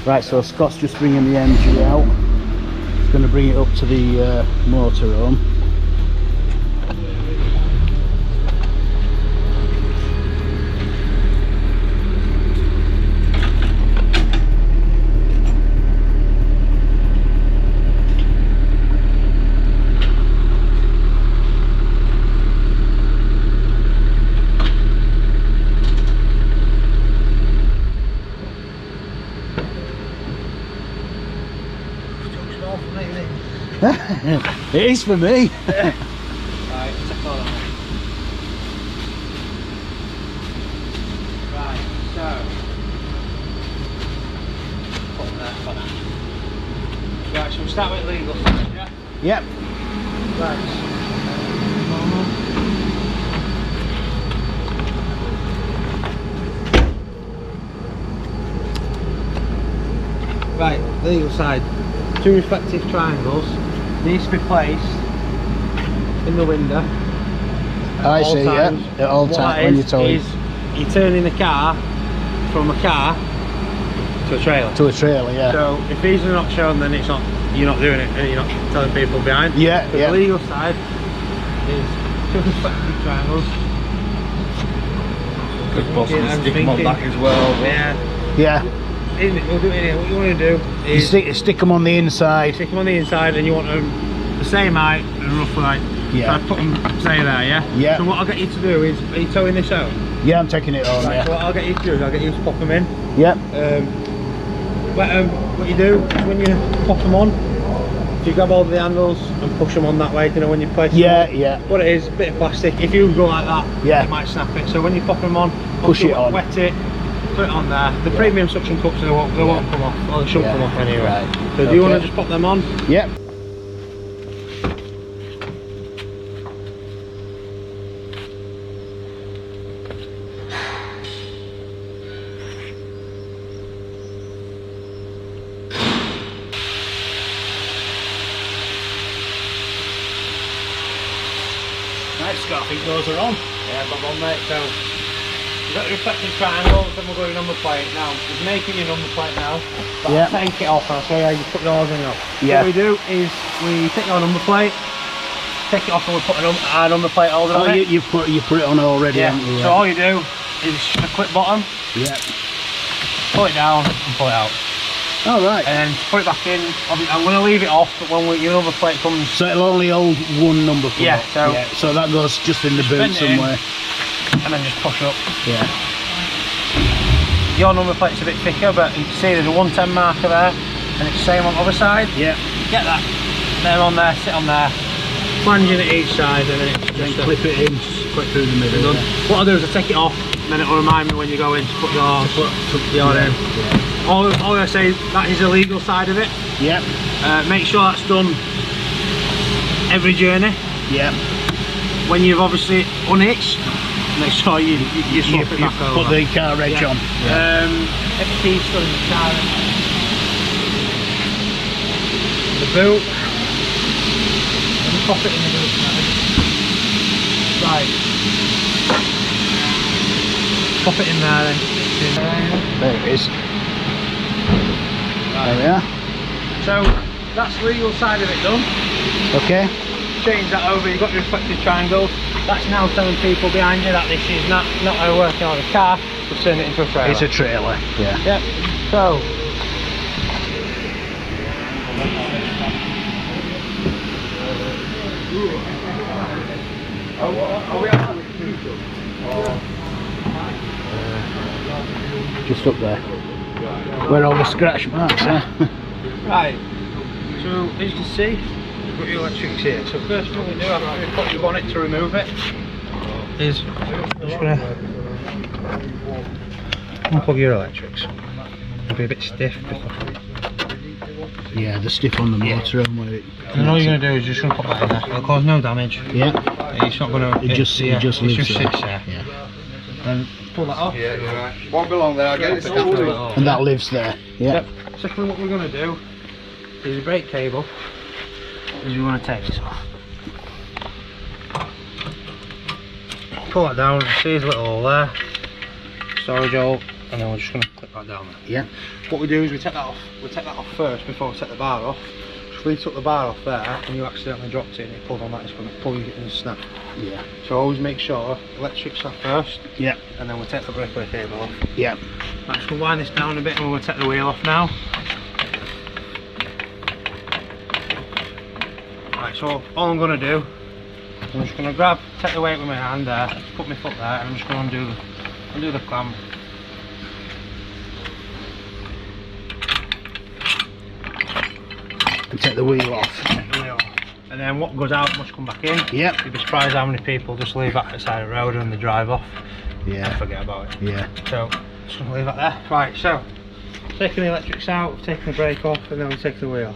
Right, so Scott's just bringing the MG out. He's going to bring it up to the motorhome. It is for me. Right, take all that. Right, so put that for now. Right, so we'll start with legal side, yeah? Yep. Right, legal side. 2 reflective triangles needs to be placed in the window. I see, yeah. At all times when you're towing. You're turning the car from a car to a trailer. To a trailer, yeah. So if these are not shown, then it's not. You're not doing it, and you're not telling people behind. Yeah, yeah. The legal side is 2 reflective triangles. Could possibly stick them on back as well. Yeah. Yeah. We'll do it in here. What you want to do is stick them on the inside. stick them on the inside, and you want them the same height and roughly like. Yeah. So I put them, say there, yeah? Yeah. So what I'll get you to do is, are you towing this out? Yeah, I'm taking it on, Right, yeah. so what I'll get you to do is I'll get you to pop them in. Yep. What you do is when you pop them on, you grab all the handles and push them on that way, you know, when you place them on. Yeah. What it is, a bit of plastic. If you go like that, Yeah. it might snap it. So when you pop them on, Push it on. Wet it, put it on there. The premium suction cups, they won't come off, or they shouldn't come off anyway. Right. So do you want to just pop them on? Yep. Right, Scott, I think those are on. Yeah, I've got one, mate. So you've got the reflective triangles, then we'll go to your number plate. Now, we're making your number plate now. But Yeah. I'll take it off and I'll show you how you put the ordering off. Yeah. What we do is we take our number plate, take it off and we put our number plate holder Oh, on it. you put it on already, Yeah. haven't you? So all you do is a clip bottom, Yeah. pull it down and pull it out. All right. And then put it back in. I'm going to leave it off, but when your number plate comes... So it'll only hold one number plate. Yeah, so- So that goes just in the boot bend it in. somewhere. and then just push up. Yeah. Your number plate's a bit thicker, but you can see there's a 110 marker there, and it's the same on the other side. Yeah. Get that. They're on there, sit on there, flange in at each side, and then it's Then just clip it in, clip through the middle. done. Yeah. What I'll do is I'll take it off, and then it'll remind me when you go in to put your in. Yeah. All I say is that is the legal side of it. Yep. Make sure that's done every journey. Yep. When you've obviously unhitched, make sure you swap it back over. Put the car reg on. Everything's still in the car. The boot. Let me pop it in the boot now. Right. Pop it in there then. There it is. There we are. So that's the legal side of it done. Okay. Change that over, you've got your reflective triangles. That's now telling people behind you that this is not how we're working on a car, we've turned it into a trailer. It's a trailer. Yeah. Yep. So Just up there. Where all the scratch marks are. right. So as you can see, we've got your electrics here. So first thing we do after we put your bonnet to remove it is I'm just gonna unplug your electrics. It'll be a bit stiff because Yeah, the stiff on the motorhome where it. and all you're gonna do is just gonna put that in there. It'll cause no damage. Yeah. It's not gonna. It just lives sits there. there. Yeah. And pull that off. Yeah, you're right. Won't be long there, I'll get it started. And that lives there. Yeah. Yep. Secondly, what we're gonna do is the brake cable. Is we want to take this off. Pull that down. See his little hole there. Storage hole. and then we're just going to clip that down there. Yeah. What we do is we take that off. We take that off first before we take the bar off. If we took the bar off there and you accidentally dropped it and it pulled on that, it's going to pull you in the snap. Yeah. So always make sure electrics off first. Yeah. And then we'll take the breakaway cable off. Yeah. Right, so we'll wind this down a bit and we'll take the wheel off now. Right, so all I'm going to do, I'm just going to take the weight with my hand there, put my foot there, and I'm just going to undo the clamp. And take the wheel off. Take the wheel off. And then what goes out must come back in. Yep. You'd be surprised how many people just leave that at the side of the road and they drive off. Yeah. And forget about it. Yeah. So, just going to leave that there. Right, so, taking the electrics out, taking the brake off, and then we take the wheel.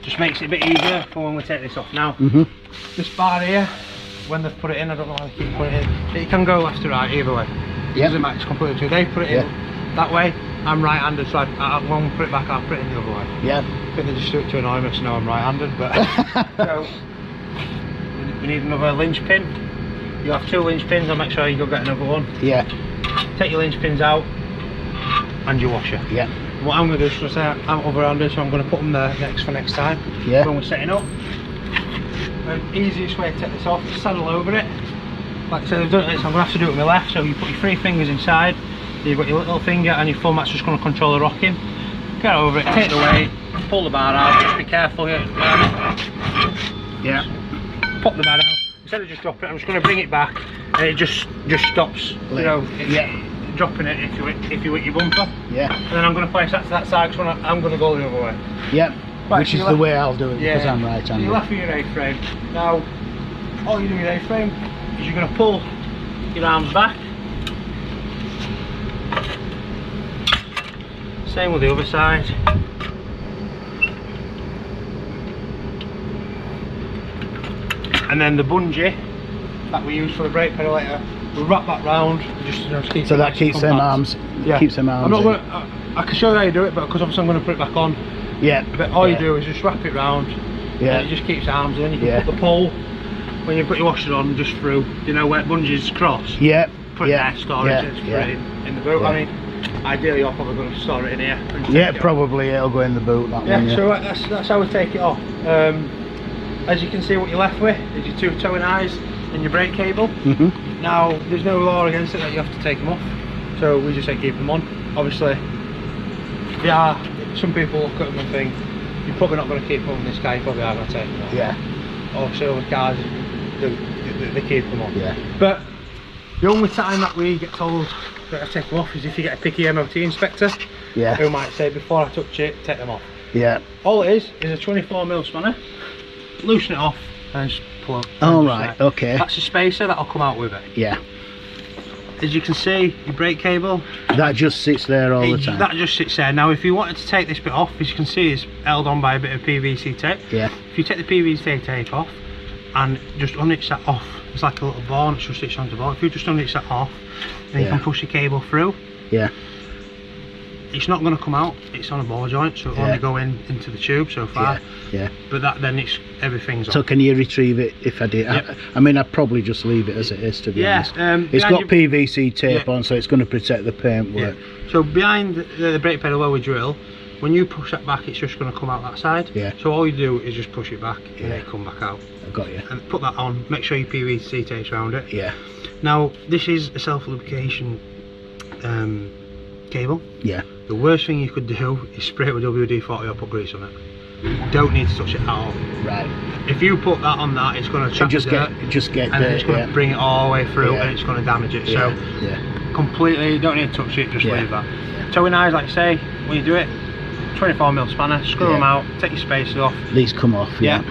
Just makes it a bit easier for when we take this off now. This bar here, when they've put it in, I don't know why they keep putting it in, it can go left to right either way. It doesn't matter, it's completely true. They put it in that way, I'm right-handed, so when we put it back, I'll put it in the other way. Yeah. I think they just do it to annoy me, so now I'm right-handed, but... So, we need another linch pin. You have 2 linch pins, I'll make sure you go get another one. Yeah. Take your linch pins out, and your washer. Yeah. What I'm going to do is just I'm over-handed, so I'm going to put them there for next time. Yeah. When we're setting up. The easiest way to take this off is saddle over it. Like I said, I've done it, so I'm going to have to do it with my left. So you put your 3 fingers inside, you've got your little finger and your thumb that's just going to control the rocking. Get over it, take the weight, pull the bar out, just be careful here. Yeah. Pop the bar out. Instead of just dropping it, I'm just going to bring it back and it just stops. You know, dropping it if you hit your bumper. Yeah. And then I'm going to place that to that side because I'm going to go the other way. Yeah. Right, which so is the way I'll do it because I'm So right-handed. you're left with your A-frame. Now, all you do with your A-frame is you're going to pull your arms back. Same with the other side. And then the bungee that we use for the brake pedal later, we'll wrap that round. Just keep so that keeps them arms. Yeah. Keeps them arms. I'm not going. I can show you how you do it, but because obviously I'm going to put it back on. Yeah. But all you do is just wrap it round. Yeah. And it just keeps arms, and then you can put the pole when you've got your washer on just through. You know where bungees cross. Yeah. Put it there, store it. It's free in the boot. I mean, ideally you're probably going to store it in here. Yeah, probably it'll go in the boot. That one, so that's how we take it off. As you can see, what you're left with is your 2 towing eyes and your brake cable. Now, there's no law against it that you have to take them off, so we just say keep them on. Obviously, some people look at them and think you're probably not going to keep them on this car, you probably are going to take them off. Yeah. Obviously, other cars they keep them on. Yeah. But the only time that we get told that I take them off is if you get a picky MOT inspector. Yeah. Who might say before I touch it, take them off. Yeah. All it is a 24mm spanner. Loosen it off and just pull up. Oh right, okay. That's a spacer that'll come out with it. Yeah. As you can see, your brake cable. That just sits there all the time. That just sits there. Now if you wanted to take this bit off, as you can see, it's held on by a bit of PVC tape. Yeah. If you take the PVC tape off and just unhitch that off, it's like a little ball and it's just hitched onto the ball. If you just unhitch that off, then you can push your cable through. Yeah. It's not going to come out, it's on a ball joint, so it'll only go into the tube so far. Yeah. But then everything's So on. can you retrieve it if I did? Yep. I mean, I'd probably just leave it as it is, to be honest. It's got PVC tape on, so it's going to protect the paintwork. So behind the brake pedal where we drill, when you push that back, it's just going to come out that side. Yeah. So all you do is just push it back and it come back out. I got you. And put that on, make sure your PVC tape's around it. Yeah. Now, this is a self-lubrication cable. Yeah. The worst thing you could do is spray it with WD-40 or put grease on it. You don't need to touch it at all. Right. If you put that on that, it's going to trap the dirt, and then it's going to bring it all the way through and it's going to damage it. So completely, you don't need to touch it, just leave that. Towing eyes, like I say, when you do it, 24mm spanner, screw them out, take your spacers off. These come off. Your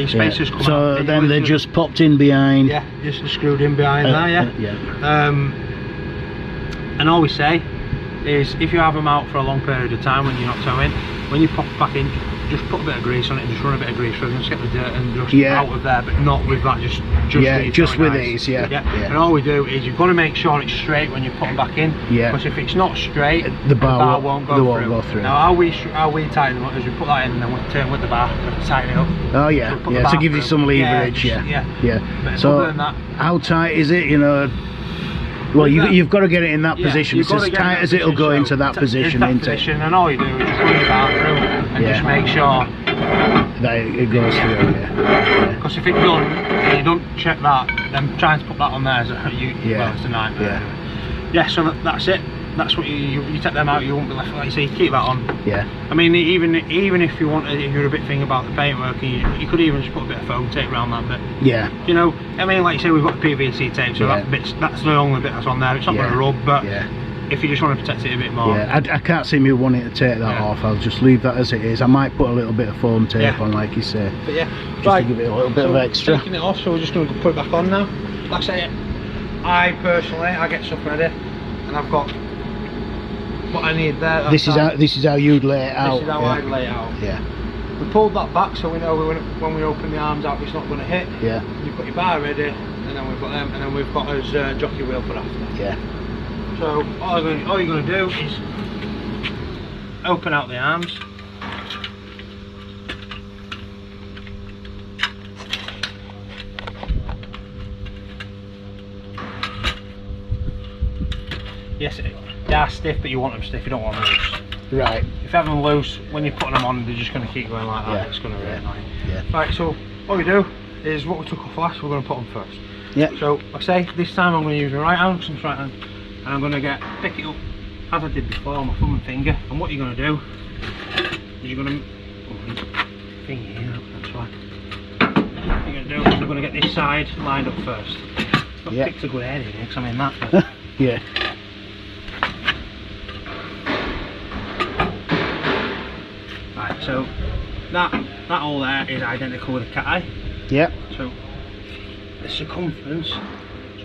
spacers come out. So then they're just popped in behind. Yeah, just screwed in behind there. And all we say is if you have them out for a long period of time when you're not towing, when you pop it back in, just put a bit of grease on it and just run a bit of grease through them, just get the dirt and just out of there, but not with that, just with these, And all we do is you've got to make sure it's straight when you put them back in, because if it's not straight, the bar won't go through. Now how we tighten them up is we put that in and then we turn with the bar and tighten it up. Oh yeah, to give you some leverage. But So other than that, how tight is it, you know? Well, you've got to get it in that Yeah, position. you've It's got to as get tight in as it'll go into that position, that isn't it? position, and all you do is just run your bar through and Yeah. just make sure. That it goes through, yeah. Because if it doesn't, and you don't check that, then trying to put that on there is well, it's a nightmare. Yeah, so that's it. That's what you take them out, you won't be left, like you say, keep that on. Yeah. I mean, even if you wanted, if you're a bit thinking about the paintwork, you could even just put a bit of foam tape around that bit. Yeah. You know, I mean, like you say, we've got the PVC tape, so that's the only bit that's on there. It's not going to rub, but if you just want to protect it a bit more. Yeah, I can't see me wanting to take that off. I'll just leave that as it is. I might put a little bit of foam tape on, like you say. But yeah, just to give it a little bit of extra. Taking it off, so we're just going to put it back on now. Like I say, I personally, I get stuff ready, and I've got what I need there. This is how you'd lay it out. This is how I'd lay it out. Yeah. We pulled that back so we know when we open the arms out it's not going to hit. Yeah. You've got your bar ready, and then we've got them, and then we've got us jockey wheel for after. Yeah. So all you're going to do is open out the arms. Yes, they are stiff, but you want them stiff, you don't want them loose. Right. If you have them loose, when you're putting them on, they're just going to keep going like that. Yeah. It's going to really annoy you. Yeah. Right, so all we do is what we took off last, we're going to put them first. Yeah. So, like I say, this time I'm going to use my right hand, because right hand, and I'm going to pick it up as I did before, my thumb and finger. And what you're going to do is you're going to finger here, that's right. What you're going to do is we're going to get this side lined up first. Got to pick a good area here, because I'm in that. Yeah. Right, so that hole there is identical with a cat eye. Yeah. So the circumference, so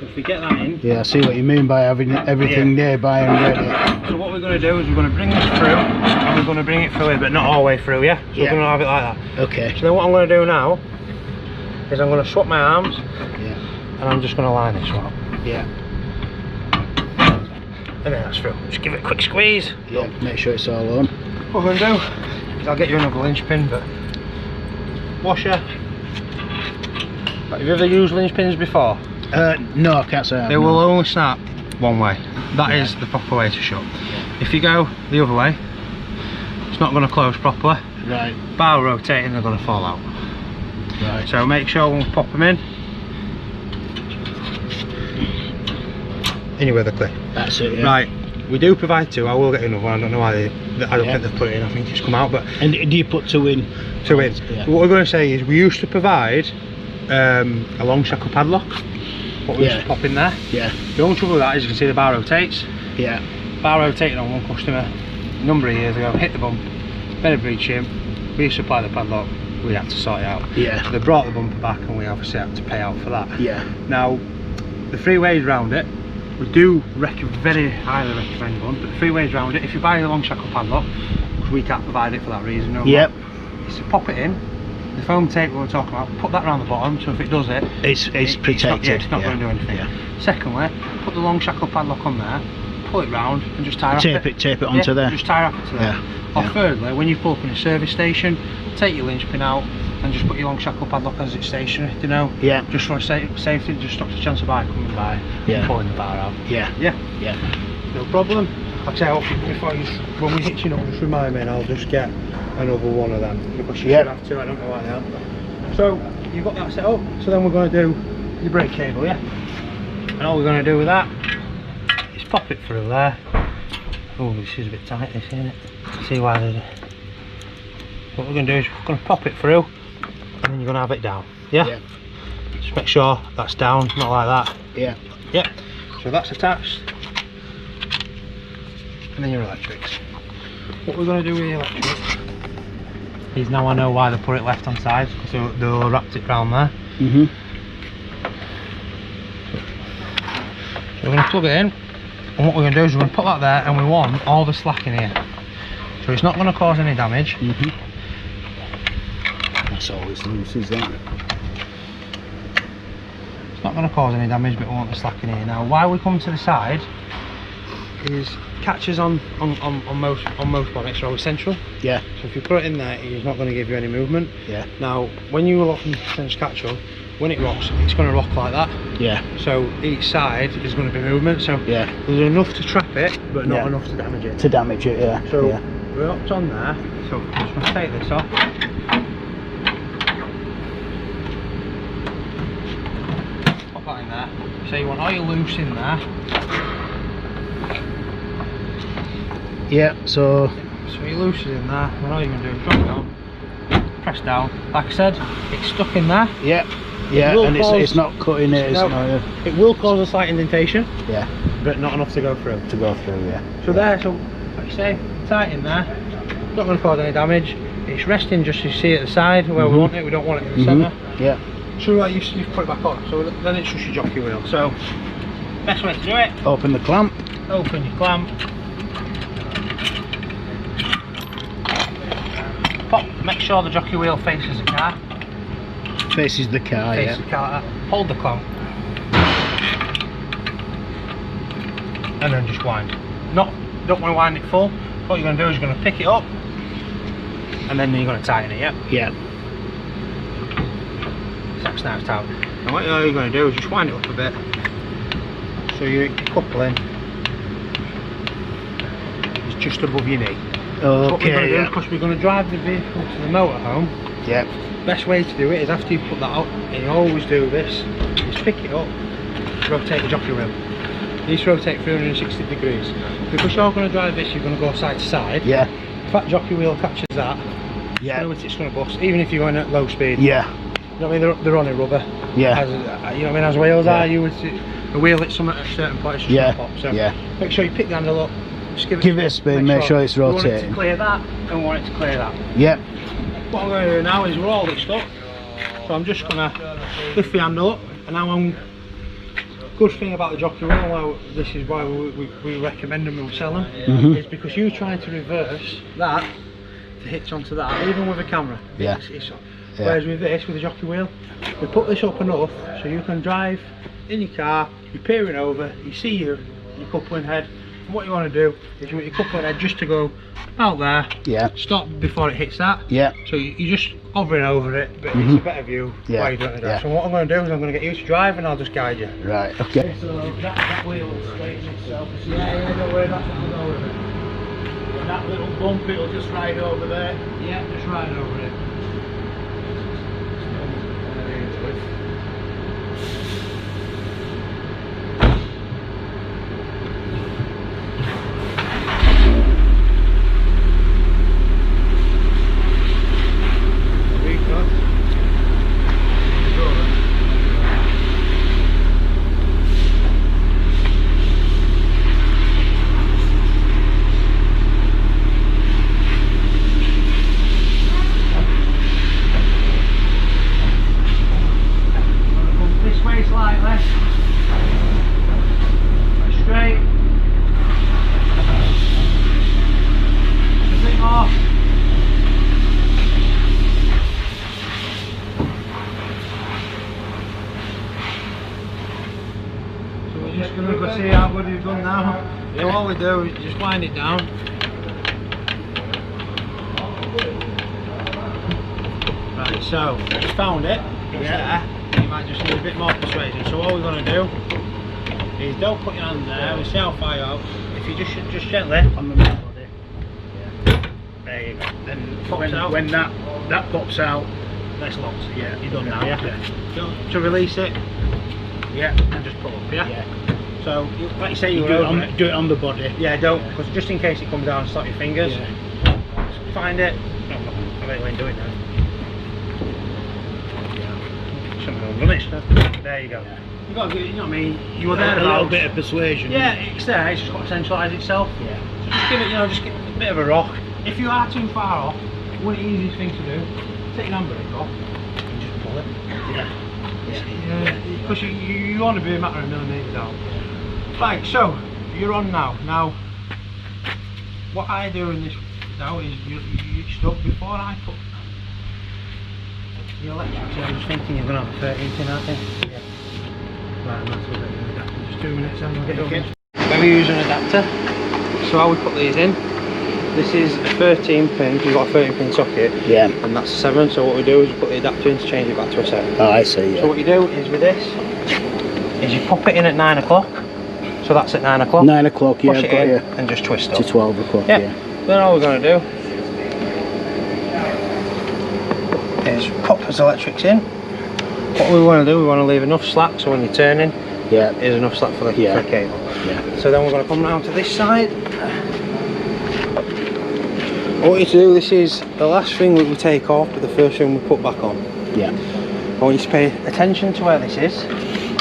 if we get that in. Yeah, I see what you mean by having everything nearby and ready. So what we're going to do is we're going to bring this through, and we're going to bring it through here, but not all the way through, yeah? So we're going to have it like that. Okay. So then what I'm going to do now is I'm going to swap my arms, Yeah. and I'm just going to line this one up. Yeah. And then that's through. Just give it a quick squeeze. Yeah. Make sure it's all on. What we're going to do is I'll get you another linchpin, but washer. Have you ever used linchpins before? No, I can't say I have. They will only snap one way. That is the proper way to shut. If you go the other way, it's not going to close properly. Right. Bar rotating, they're going to fall out. Right. So make sure when we pop them in with the clip. That's it. Yeah. Right. We do provide two. I will get another one. I don't know why I don't think they've put it in. I think it's come out. But And do you put two in? two in. Yeah. What we're going to say is we used to provide a long shackle padlock. What we used to pop in there. Yeah. The only trouble with that is you can see the bar rotates. Yeah. Bar rotated on one customer a number of years ago, hit the bump, Ferrybridge him, we supply the padlock, we had to sort it out. Yeah. They brought the bumper back and we obviously had to pay out for that. Yeah. Now, the three ways round it, we do very highly recommend one, but the three ways round it, if you buy a long shackle padlock, because we can't provide it for that reason, no Yep. more, is to pop it in, the foam tape we were talking about, put that around the bottom, so if it does it, It's protected. it's not going to do anything. Yeah. Secondly, put the long shackle padlock on there, pull it round and just tie Tape it onto there. Just tie it to there. Yeah. Or thirdly, when you pull up in a service station, take your linchpin out and just put your long shackle padlock as it's stationary, you know? Yeah. Just for safety, just stops a chance of bike coming by and pulling the bar out. Yeah. Yeah. Yeah. No problem. Like I say, when we're hitching up, just remind me and I'll just get another one of them. Because you should have two, I don't know why they are. So, you've got that set up, so then we're going to do the brake cable, yeah? And all we're going to do with that is pop it through there. Oh, this is a bit tight, this, isn't it? See why they do. What we're going to do is we're going to pop it through and then you're going to have it down, yeah? Just make sure that's down, not like that. Yeah. Yep. So that's attached. And then your electrics. What we're going to do with the electrics is, now I know why they put it left hand side, so they'll wrapped it round there. Mhm. So we're going to plug it in, and what we're going to do is we're going to put that there, and we want all the slack in here. So it's not going to cause any damage. Mhm. That's always loose, is that? It's not going to cause any damage, but we want the slack in here. Now, why we come to the side is catches on most bonnets are always central. Yeah. So if you put it in there, it's not going to give you any movement. Yeah. Now, when you lock in central catch on, when it rocks, it's going to rock like that. Yeah. So each side is going to be movement. So Yeah. there's enough to trap it, but not Yeah. enough to damage it. To damage it, yeah. So yeah. we're hooked on there. So I'm just going to take this off. Pop that in there. So you want oil loose in there. Yeah, so So you loose it in there, and all you're going to do is drop it down, press down. Like I said, it's stuck in there. yeah, yeah, will and cause- it's not cutting it, it's No. not It will cause a slight indentation, yeah, but not enough to go through. to go through, yeah. So there, so like you say, tight in there, not going to cause any damage. It's resting just as you see at the side where we want it, we don't want it in the centre. Yeah. So like you put it back on, so then it's just your jockey wheel. So, best way to do it, Open the clamp. open your clamp, pop, make sure the jockey wheel faces the car, Faces the car, faces the car like that, hold the clamp, and then just wind. Don't want to wind it full. What you're going to do is you're going to pick it up, and then you're going to tighten it, yeah? Yeah. That's now tight. And what you're going to do is just wind it up a bit, so your coupling is just above your knee. Okay, What we're going to do, yeah. because we're going to drive the vehicle to the motorhome, Yeah. best way to do it is after you've put that up, and you always do this, is pick it up, rotate the jockey wheel. You need to rotate 360 degrees. Because you're going to drive this, you're going to go side to side. Yeah. If that jockey wheel catches that, Yeah. it's going to bust, even if you're going at low speed. Yeah. You know what I mean? They're on a rubber. Yeah. As, you know what I mean? As wheels Yeah. are, you would see the wheel hits something at a certain point, it's just Yeah. going to pop. So Yeah. make sure you pick the handle up, just give Give it a spin, make sure it's we want it rotating. to clear that, and we want it to clear that. Yeah. What I'm going to do now is roll it up. So I'm just going to lift the handle up, and now good thing about the jockey wheel, well, this is why we recommend them and we sell them, is because you're trying to reverse that to hitch onto that, even with a camera. Yeah. Whereas with this, with the jockey wheel, we put this up enough so you can drive in your car, you're peering over, you see your coupling head, and what you want to do is you want your coupling head just to go out there, Yeah. stop before it hits that. Yeah. So you're just hovering over it, but it's a better view Yeah. while you're doing the drive. Yeah. So what I'm going to do is I'm going to get you to drive and I'll just guide you. Right. Okay. So that wheel will straighten itself. Yeah, don't worry, that's what we'll go with it. And that little bump, it'll just ride over there. Yeah, just ride over it. Just going to go see how good you've done now. So all we do is just wind it down. Right, so you found it. It's there. You might just need a bit more persuasion. So all we're going to do is don't put your hand there. We see how far you're out. If you just gently on the middle body. There you go. Then when that pops out, that's locked. Yeah, you're done now. Yeah. To release it. Yeah, and just pull up. Yeah. Yeah. So, like you say, you do it on the body. Yeah, don't, because just in case it comes down, stop your fingers. Yeah. Just find it. No, I bet you ain't doing that. Yeah. Something will run it. There you go. You got to get, you know what I mean. You were there a about little bit of persuasion. Yeah, it's there. It's just got to centralise itself. Yeah. So just give it, just give it a bit of a rock. If you are too far off, one of the easiest things to do, take your handbrake off and just pull it. Yeah. Because you want to be a matter of millimetres out. Right, so you're on now. Now, what I do in this now is you stop before I put the electric. So I was thinking you're going to have a 13 pin, aren't you? Yeah. Right, that's what I'm doing. Just 2 minutes and we'll get done. When we use an adapter, so how we put these in. This is a 13 pin, you've got a 13 pin socket, Yeah. and that's a 7, so what we do is we put the adapter in to change it back to a 7. Oh, I see. Yeah. So what you do is with this, is you pop it in at 9 o'clock. So that's at 9 o'clock. 9 o'clock, yeah, Push I've it got in you. and just twist To up. 12 o'clock, Yeah. yeah. Then all we're going to do is pop his electrics in. What we want to do, we want to leave enough slack so when you're turning, Yeah. there's enough slack for the, Yeah. for the cable. Yeah. So then we're going to come round to this side. I want you to do, this is the last thing that we take off, but the first thing we put back on. Yeah. I want you to pay attention to where this is.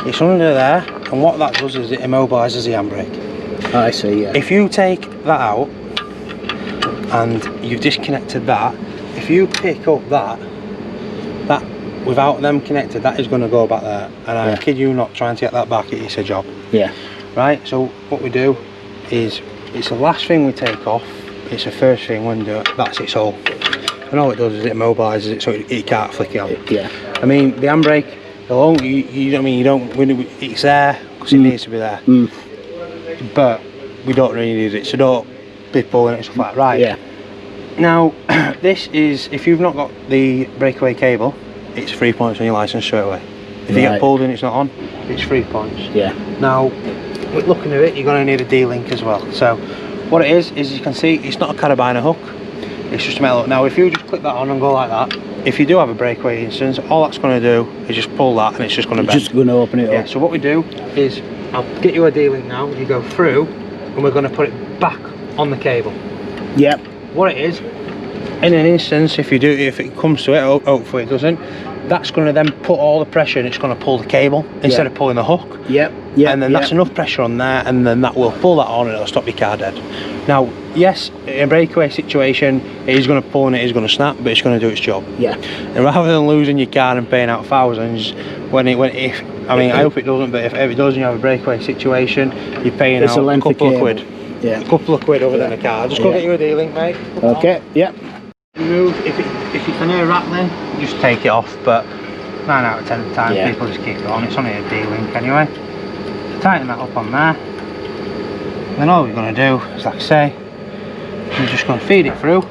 It's under there, and what that does is it immobilises the handbrake. I see, yeah. If you take that out and you've disconnected that, if you pick up that without them connected, that is going to go back there, and I kid you not, trying to get that back, it's a job. Yeah. Right, so what we do is, it's the last thing we take off, it's the first thing when we do it, that's its hole. And all it does is it immobilises it so it can't flick it on. Yeah. I mean, the handbrake, you know what I mean, you don't, it's there because it needs to be there. But we don't really need it, so don't be pulling it and stuff like that. Right. Yeah. Now, this is, if you've not got the breakaway cable, it's 3 points on your licence straight away. If you get pulled and it's not on, it's 3 points. Yeah. Now, with looking at it, you're going to need a D-link as well. So, what it is you can see, it's not a carabiner hook, it's just a metal hook. Now, if you just click that on and go like that, if you do have a breakaway instance, all that's going to do is just pull that and it's just going to bend. Just going to open it Yeah, up. so what we do is, I'll get you a D-link now, you go through, and we're going to put it back on the cable. Yep. What it is, in an instance, if it comes to it, hopefully it doesn't, that's going to then put all the pressure and it's going to pull the cable instead of pulling the hook. Yep. Yeah. And then that's enough pressure on there, and then that will pull that on and it'll stop your car dead. Now, yes, in a breakaway situation, it is going to pull and it is going to snap, but it's going to do its job. Yeah. And rather than losing your car and paying out thousands, I hope it doesn't, but if it does and you have a breakaway situation, you're paying out a couple of quid. Yeah. A couple of quid over than a car. Just go get you a D-link, mate. Okay. Yep. Move. If you can hear rattling, just take it off. But 9 out of 10 of the time, people just keep it on. It's only a D-link anyway. Tighten that up on there. And then all we're going to do is, like I say, we're just going to feed it through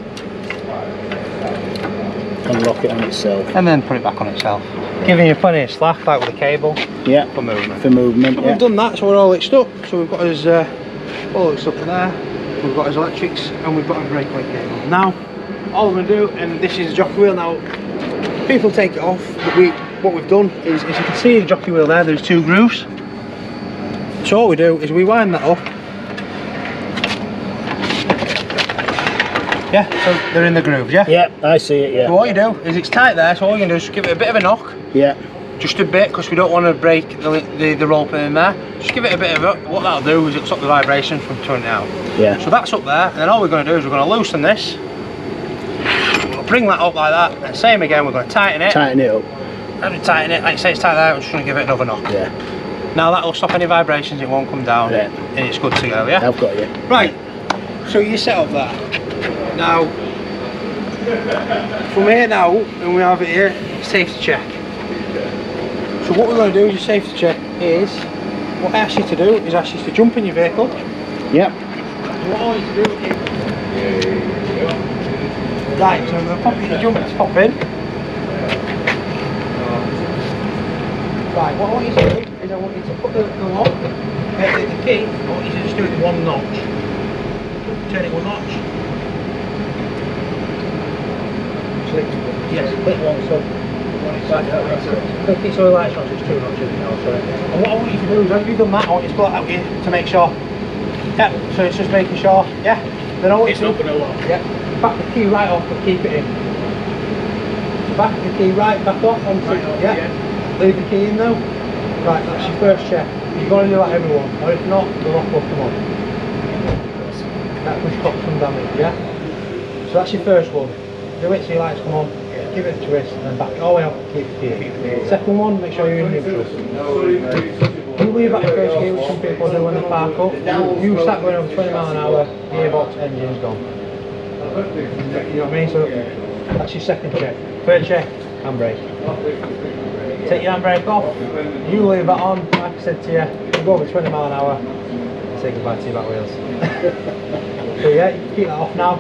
And lock it on itself. and then put it back on itself, giving you plenty of slack, like with the cable, Yeah. for movement. For movement. But Yeah. we've done that, so we're all hitched up. So we've got his all hitched up there. We've got his electrics and we've got a breakaway cable. Now, all we're going to do, and this is the jockey wheel. Now, people take it off, but what we've done is, as you can see the jockey wheel there, there's 2 grooves. So all we do is we wind that up. Yeah, so they're in the grooves, yeah? Yeah, I see it, So yeah. what you do is, it's tight there, so all you're going to do is give it a bit of a knock. Yeah. Just a bit, because we don't want to break the rope in there. Just give it a bit of it. What that'll do is it'll stop the vibration from turning out. Yeah. So that's up there, and then all we're going to do is we're going to loosen this. We'll bring that up like that, and same again, we're going to tighten it. Tighten it up. And we tighten it, like I say, it's tight there, I'm just going to give it another knock. Yeah. Now that'll stop any vibrations, it won't come down, Yeah. and it's good to go, yeah? I've got you. Right, so you set up there. Now, from here now, and we have it here, safety check. So what we're going to do is your safety check is, what I ask you to do is ask you to jump in your vehicle. Yep. What I want you to do is, right, so I'm going to pop you the jump to pop in. Right, what I want you to do is I want you to put the lock, the key, I want you to just do it 1 notch. Turn it 1 notch. Yes, click 1, so click it so the light's on, so it's 2 notches now, sorry. And what I want you to do is, after you've done that, I want you to pull it out here to make sure. Yeah, so it's just making sure, yeah. Then I want you to open a lock. Yeah, back the key right off and keep it in. Back the key right back off onto it, yeah. Leave the key in though. Right, that's your first check. You've got to do that everyone, or if not, the lock will come on. That could stop some damage, yeah? So that's your first one. Do it so your lights come on, give it a twist, and then back it all the way up and keep the key. Second one, make sure you're in neutral. You leave that in first gear, which some people do when they park up. You start going over 20 miles an hour, gearbox, engine's gone. You know what I mean? So that's your second check. Third check, handbrake. Take your handbrake off, you leave that on, like I said to you, you go over 20 miles an hour, say goodbye to your back wheels. So yeah, you can keep that off now.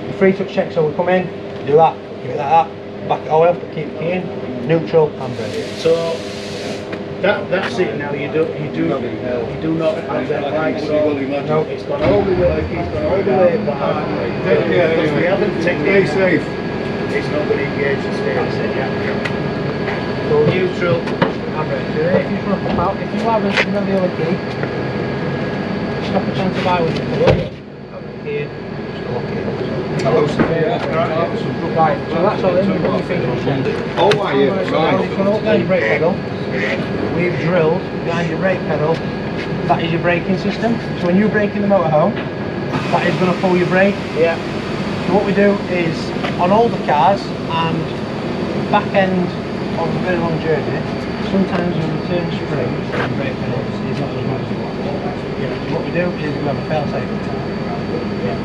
Your free touch check, so we come in, do that, give it like that, back it all up, keep the key in, neutral, handbrake. So, That's it now. You do not have them lights on. No, it's gone all the way. It's gone all the way back. Because we haven't taken it safe. It's not going to engage the steering. So neutral. If you run up out, if you haven't, remember the other key. Stop a chance of eye when you pull up. Here, just lock it. Right, so that's all in. When you finish Oh, are you? Right. If you want to up your brake pedal, we've drilled behind your brake pedal. That is your braking system. So when you brake in the motorhome, that is going to pull your brake. Yeah. So what we do is, on all the cars and back end of a very long journey, sometimes when we turn springs and brake pedals is not as much as what. So what we do is we have a fail-safe.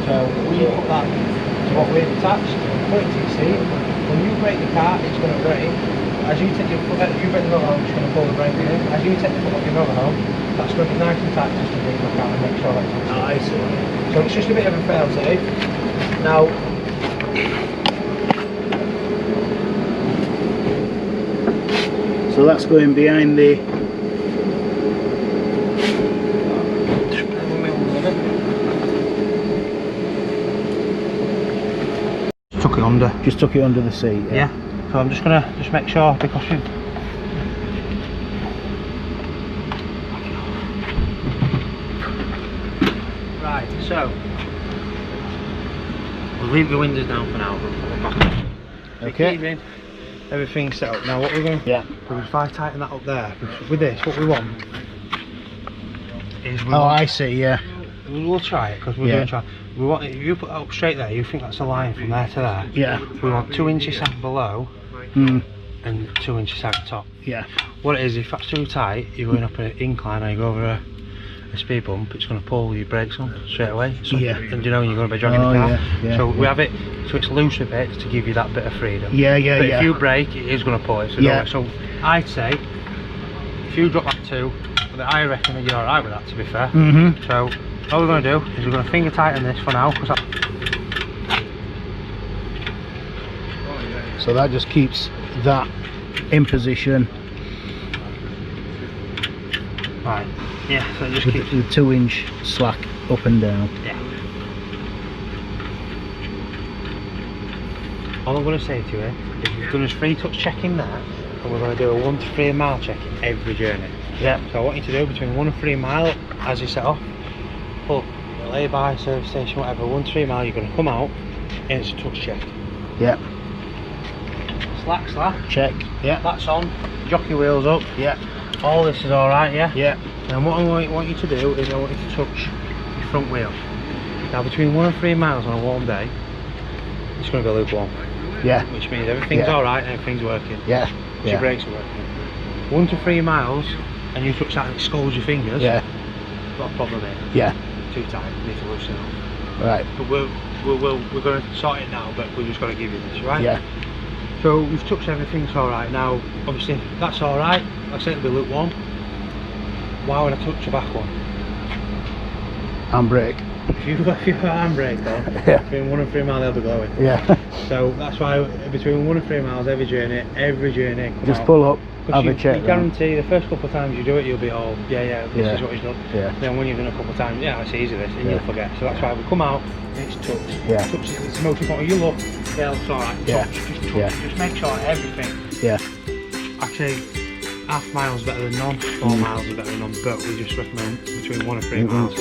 So we put that to what we've attached, put it to your seat. When you brake the car, it's going to brake. As you take your foot out, you brake the motorhome, it's going to pull the brake in. As you take the foot off your motorhome, that's going to be nice and tight just to bring the car and make sure that's on. I see. So it's just a bit of a fail-safe. Now, so that's going behind the. Tuck it under. Just tuck it under the seat. Yeah. So I'm just gonna make sure, because you. Right. So we'll leave the windows down for now. But we'll back up. Okay. Everything's set up. Now what we're going to Yeah. do, if I tighten that up there, with this, what we want is I see. Yeah. we'll try it, because we're going to try. We want, if you put that up straight there, you think that's a line from there to there. Yeah. We want 2 inches sag below and 2 inches sag top. Yeah. What it is, if that's too tight, you're going up an incline or you go over a speed bump, it's going to pull your brakes on straight away. So, Yeah. And you know you're going to be dragging the car. Yeah, so we have it so it's loose a bit to give you that bit of freedom. Yeah. But if you brake, it is going to pull it. So, Yeah. so I'd say if you drop that 2, I reckon that you're alright with that, to be fair. So all we're going to do is we're going to finger tighten this for now. So that just keeps that in position. Right. Yeah. So it just With keeps. the 2-inch slack up and down. Yeah. All I'm going to say to you is we've done a 3-touch check in there, and we're going to do a 1 to 3 mile check every journey. Yeah. So I want you to do between 1 and 3 mile as you set off. Pull lay-by, service station, whatever. 1 to 3 mile, you're going to come out and it's a touch check. Yeah. Slack. Check. Yeah. That's on. Jockey wheels up. Yeah. All this is all right, yeah. Yeah. And what I want you to do is I want you to touch your front wheel. Now between 1 and 3 miles on a warm day, it's going to go lukewarm. Yeah. Which means everything's all right and everything's working. Yeah. Your brakes are working. 1 to 3 miles, and you touch that and it scalds your fingers. Yeah. Got a problem here. Yeah. Too tight. You need to loosen it up. Right. But we're going to sort it now. But we're just going to give you this, right? Yeah. So we've touched everything, so all right. Now, obviously, that's all right. Like I said, it'll be lukewarm. Why would I touch the back one? Handbrake. If you have handbrake on, Yeah. between 1 and 3 miles, they'll be glowing. Yeah. So that's why between 1 and 3 miles every journey, come Just out. pull up, have you, a check. You guarantee the first couple of times you do it, you'll be all, this Yeah. is what he's done. Yeah. Then when you've done a couple of times, it's easy this, and you'll forget. So that's why we come out and it's touched. Yeah. Touch, it's the most important. You look, it's alright. Yeah. Touch, just touch. Yeah. Just make sure everything. Yeah. Actually, half miles better than none, 4 miles is better than none, but we just recommend between 1 and 3 miles.